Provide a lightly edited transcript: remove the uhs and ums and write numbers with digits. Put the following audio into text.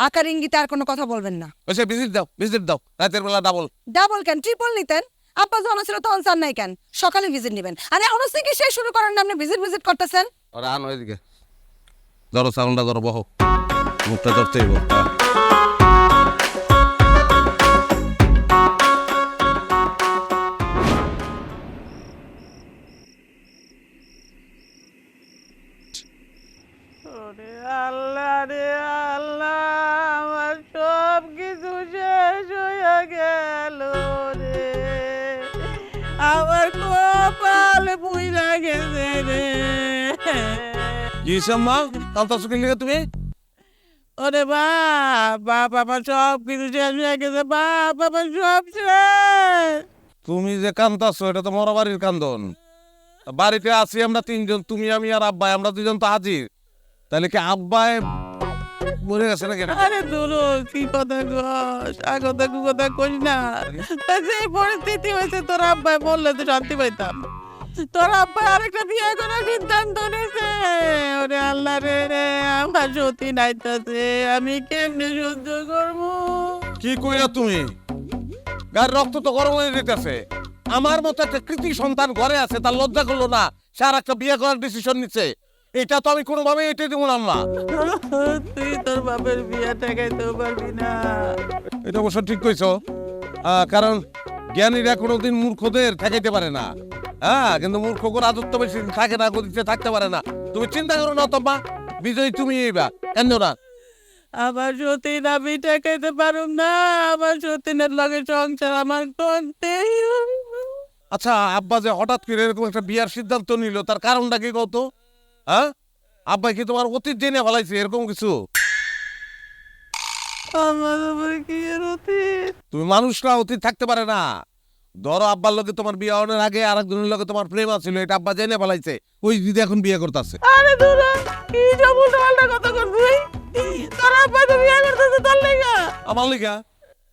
আকার ইঙ্গিতে আর কোনো কথা বলবেন না। ওই সে ভিজিট দাও রাতের বেলা ডাবল। ডাবল কেন, ট্রিপল নিতেন। আব্বা যখন ছিল তখন চান নাই কেন? সকালে ভিজিট নেবেন। আরে এখন থেকে সেই শুরু করেন না, আপনি ভিজিট করতেছেন। ওরা আনো এদিকে, ধরো সাউন্ডটা ধরো, বহো, মুখটা ধরতেই আল্লাহ রে আল্লাহ, আমার সব কিছু শেষ হয়ে গেল রে, আমার কপাল পুইরা গেছে রে। কি সম্মা কালতা সুখে লিখে তুমি? ওরে বাপ আমার সব কিছু শেষ হয়ে গেছে, বাপ আমার সব শেষ। তুমি যে কান্দাছো এটা তো মরা বাড়ির কান্দন। বাড়িতে আছি আমরা তিনজন, তুমি আমি আর আব্বাই, আমরা দুজন তো হাজির। তাহলে কি আব্বাই মরে গেছে নাকি? আরে দুরু কি কথা কস, কথা কইস না। যে পরিস্থিতি হয়েছে তোর আব্বাই বললে তো শান্তি পাইতাম। তোর আব্বা আরেকটা বিয়ে করার সিদ্ধান্ত নিয়েছে। ওরে আল্লাহ রে রে, আমার সত্যি নাইতাছে, আমি কেমনে সহ্য করবো? কি কইরা তুমি? গার রক্ত তো গরম হয়ে যেতেছে। আমার মতো একটা কৃতি সন্তান ঘরে আছে, তার লজ্জা করলো না সে আর একটা বিয়ে করার ডিসিশন নিচ্ছে। এটা তো আমি কোনোভাবে এটাই দিব না। তুই তোর বাপের বিয়ে ঠেকাইতেও পারবি না। এটা অবশ্য ঠিক কইছো, কারণ জ্ঞানীরা কোনোদিন মূর্খদের ঠেকাইতে পারে না। হ্যাঁ, কিন্তু মূর্খকে রাজত্ব বেশি থাকে না, গতিতে থাকতে পারে না। তুমি চিন্তা করো না তোমা, বিজয়ী তুমি এইবা কেন না? আমার সতীন আমি ঠেকাইতে পারুম না, আমার সতীনের লগে সংসার আমার করতেই হইব। আচ্ছা, আব্বা যে হঠাৎ করে এরকম একটা বিয়ার সিদ্ধান্ত নিল, তার কারণটা কি কত? হ্যাঁ, আব্বা কি তোমার অতীত জেনে ফেলাইছে এরকম কিছু? আমার আবার কি এর অতীত? তুমি মানুষরা অতীত থাকতে পারে না। ধরো আব্বার লগে তোমার বিয়ে হওয়ার আগে আরেকজনের লগে তোমার প্রেম আছিল, এটা আব্বা জেনে ফেলাইছে, ওই দিদি এখন বিয়ে করতেছে। আরে দূরা কি সব উল্টো পাল্টা কথা করবি? তোর আব্বা তো বিয়ে করতেছে তোর লেগা। আমার লিগা